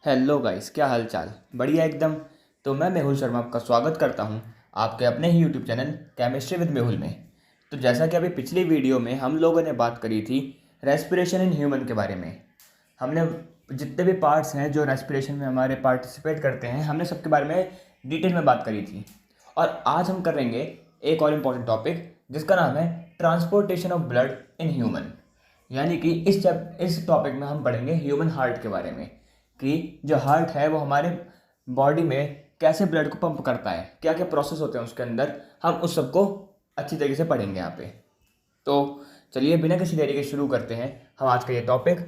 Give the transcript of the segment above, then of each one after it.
Hello guys, क्या हाल चाल। बढ़िया एकदम। तो मैं मेहुल शर्मा आपका स्वागत करता हूं आपके अपने ही YouTube channel chemistry with Mehul में। तो जैसा कि अभी पिछली वीडियो में हम लोगों ने बात करी थी रेस्पिरेशन इन ह्यूमन के बारे में। हमने जितने भी पार्ट्स हैं जो रेस्पिरेशन में हमारे पार्टिसिपेट करते हैं, हमने सबके बारे में डिटेल में बात करी थी। और आज हम करेंगे एक और इम्पॉर्टेंट टॉपिक जिसका नाम है transportation of blood in human. यानी कि इस टॉपिक में हम पढ़ेंगे ह्यूमन हार्ट के बारे में कि जो हार्ट है वो हमारे बॉडी में कैसे ब्लड को पंप करता है, क्या क्या प्रोसेस होते हैं उसके अंदर। हम उस सबको अच्छी तरीके से पढ़ेंगे यहाँ पे। तो चलिए बिना किसी देरी के शुरू करते हैं हम आज का ये topic,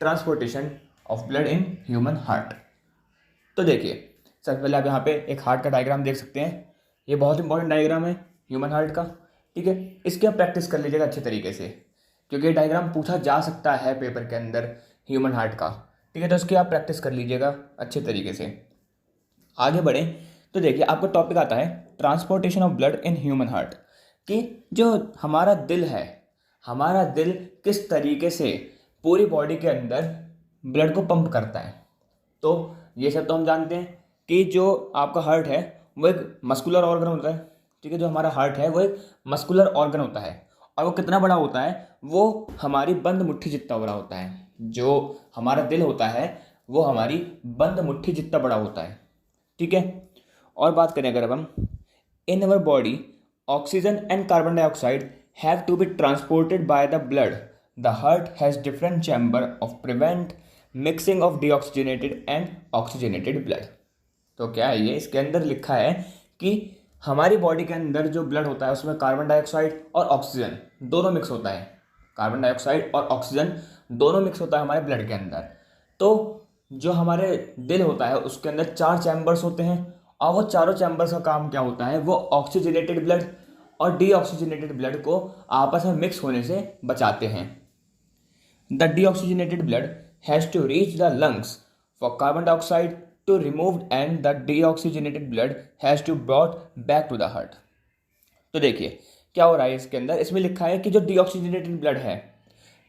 transportation of blood in human heart. तो देखिए, सबसे पहले आप यहाँ पे एक हार्ट का डायग्राम देख सकते हैं। ये बहुत इंपॉर्टेंट डायग्राम है ह्यूमन हार्ट का। ठीक है, इसकी आप प्रैक्टिस कर लीजिएगा अच्छे तरीके से, क्योंकि ये डायग्राम पूछा जा सकता है पेपर के अंदर ह्यूमन हार्ट का। ठीक है, तो इसकी आप प्रैक्टिस कर लीजिएगा अच्छे तरीके से। आगे बढ़ें तो देखिए, आपका टॉपिक आता है transportation of blood in human heart, कि जो हमारा दिल है, हमारा दिल किस तरीके से पूरी बॉडी के अंदर ब्लड को पंप करता है। तो ये सब तो हम जानते हैं कि जो आपका हार्ट है वो एक मस्कुलर ऑर्गन होता है। ठीक है, जो हमारा हार्ट है वो एक मस्कुलर ऑर्गन होता है। और वो कितना बड़ा होता है? वो हमारी बंद मुट्ठी जितना बड़ा होता है। जो हमारा दिल होता है वो हमारी बंद मुट्ठी जितना बड़ा होता है। ठीक है, और बात करें अगर अब हम, in our body oxygen and carbon dioxide have to be transported by the blood. The heart has different chamber of prevent mixing of deoxygenated and oxygenated blood. तो क्या है ये? इसके अंदर लिखा है कि हमारी बॉडी के अंदर जो ब्लड होता है उसमें कार्बन डाइऑक्साइड और ऑक्सीजन दोनों मिक्स होता है। कार्बन डाइऑक्साइड और ऑक्सीजन दोनों मिक्स होता है हमारे ब्लड के अंदर। तो जो हमारे दिल होता है उसके अंदर 4 चैम्बर्स होते हैं, और वो चारों चैम्बर्स का काम क्या होता है? वो ऑक्सीजनेटेड ब्लड और डीऑक्सीजनेटेड ब्लड को आपस में मिक्स होने से बचाते हैं। The deoxygenated blood has to reach the lungs for carbon dioxide to removed, and the deoxygenated blood has to brought back to the heart। तो देखिए क्या हो रहा है इसके अंदर। इसमें लिखा है कि जो डीऑक्सीजनेटेड ब्लड है,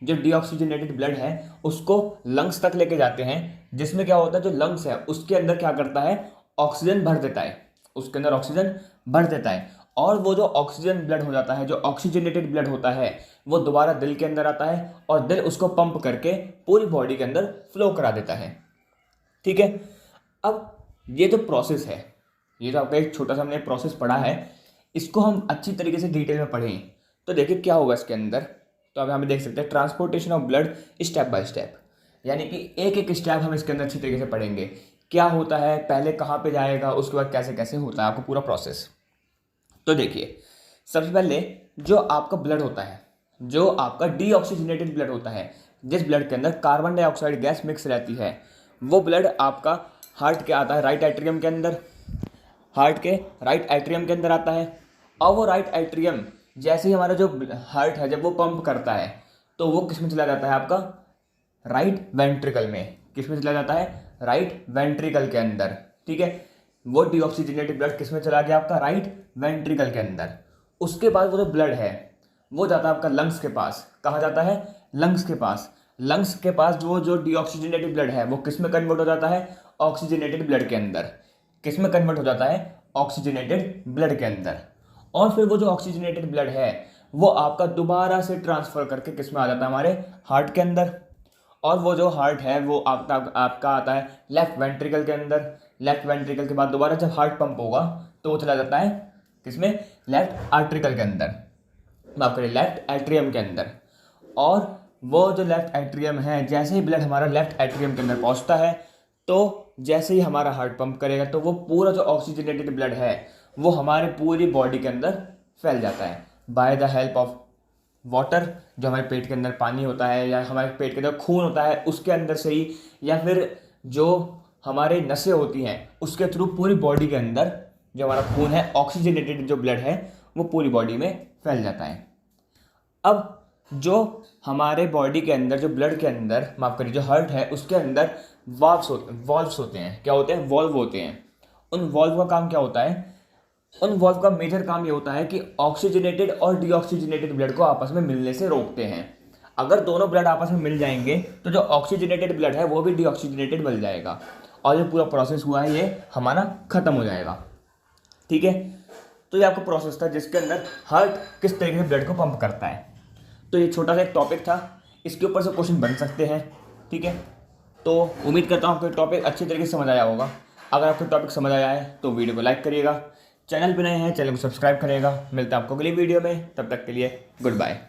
जो डीऑक्सीजनेटेड ब्लड है उसको लंग्स तक लेके जाते हैं, जिसमें क्या होता है, जो लंग्स है उसके अंदर क्या करता है, ऑक्सीजन भर देता है। उसके अंदर ऑक्सीजन भर देता है, और वो जो ऑक्सीजन ब्लड हो जाता है, जो ऑक्सीजनेटेड ब्लड होता है, वो दोबारा दिल के अंदर आता है और दिल उसको पंप करके पूरी बॉडी के अंदर फ्लो करा देता है। ठीक है, अब ये जो प्रोसेस है, ये जो आपका एक छोटा सा हमने प्रोसेस पढ़ा है, इसको हम अच्छी तरीके से डिटेल में पढ़ें तो देखिए क्या होगा इसके अंदर। तो अब हमें देख सकते हैं transportation of blood step by step, यानी कि एक एक स्टेप हम इसके अंदर अच्छी तरीके से पढ़ेंगे। क्या होता है, पहले कहाँ पे जाएगा, उसके बाद कैसे कैसे होता है आपको पूरा प्रोसेस। तो देखिए, सबसे पहले जो आपका ब्लड होता है, जो आपका डीऑक्सीजनेटेड ब्लड होता है, जिस ब्लड के अंदर कार्बन डाइऑक्साइड गैस मिक्स रहती है, वो ब्लड आपका हार्ट के आता है राइट एट्रियम के अंदर। हार्ट के राइट एट्रियम के अंदर आता है, और वो राइट एट्रियम जैसे ही हमारा जो हार्ट है जब वो पंप करता है तो वो किस में चला जाता है, आपका राइट वेंट्रिकल में। किस में चला जाता है? राइट वेंट्रिकल के अंदर। ठीक है, वो डीऑक्सीजनेटेड ब्लड किस में चला गया? आपका राइट वेंट्रिकल के अंदर। उसके बाद वो जो ब्लड है वो जाता है आपका लंग्स के पास। कहाँ जाता है? लंग्स के पास। लंग्स के पास वो जो डीऑक्सीजनेटेड ब्लड है वो किस में कन्वर्ट हो जाता है? ऑक्सीजनेटेड ब्लड के अंदर। किस में कन्वर्ट हो जाता है? ऑक्सीजनेटेड ब्लड के अंदर। और फिर वो जो ऑक्सीजनेटेड ब्लड है वो आपका दोबारा से ट्रांसफर करके किस में आ जाता है? हमारे हार्ट के अंदर। और वो जो हार्ट है वो आपका आता है लेफ्ट वेंट्रिकल के अंदर। लेफ्ट वेंट्रिकल के बाद दोबारा जब हार्ट पंप होगा तो वो चला जाता है किसमें? लेफ्ट आर्ट्रिकल के अंदर, माफ करिए लेफ्ट एट्रियम के अंदर। और वो जो लेफ्ट एट्रियम है, जैसे ही ब्लड हमारा लेफ्ट एट्रियम के अंदर पहुंचता है तो जैसे ही हमारा हार्ट पंप करेगा तो वो पूरा जो ऑक्सीजनेटेड ब्लड है वो हमारे पूरी बॉडी के अंदर फैल जाता है by the help of water. जो हमारे पेट के अंदर पानी होता है या हमारे पेट के अंदर खून होता है उसके अंदर से ही, या फिर जो हमारे नसें होती हैं उसके थ्रू पूरी बॉडी के अंदर जो हमारा खून है, ऑक्सीजनेटेड जो ब्लड है, वो पूरी बॉडी में फैल जाता है। अब जो हमारे बॉडी के अंदर जो ब्लड के अंदर, माफ करिए जो हार्ट है उसके अंदर वॉल्व्स होते हैं। क्या होते हैं? वॉल्व होते हैं। उन वॉल्व का काम क्या होता है? उन वॉल्व का मेजर काम ये होता है कि ऑक्सीजनेटेड और डीऑक्सीजनेटेड ब्लड को आपस में मिलने से रोकते हैं। अगर दोनों ब्लड आपस में मिल जाएंगे तो जो ऑक्सीजनेटेड ब्लड है वो भी डीऑक्सीजनेटेड बन जाएगा और जो पूरा प्रोसेस हुआ है ये हमारा ख़त्म हो जाएगा। ठीक है, तो ये आपका प्रोसेस था जिसके अंदर हार्ट किस तरीके से ब्लड को पंप करता है। तो ये छोटा सा एक टॉपिक था, इसके ऊपर से क्वेश्चन बन सकते हैं। ठीक है, तो उम्मीद करता हूँ आपको टॉपिक अच्छी तरीके से समझ आया होगा। अगर आपको टॉपिक समझ आया है तो वीडियो को लाइक करिएगा, चैनल पर नए हैं चैनल को सब्सक्राइब करिएगा। मिलता है आपको अगली वीडियो में, तब तक के लिए गुड बाय।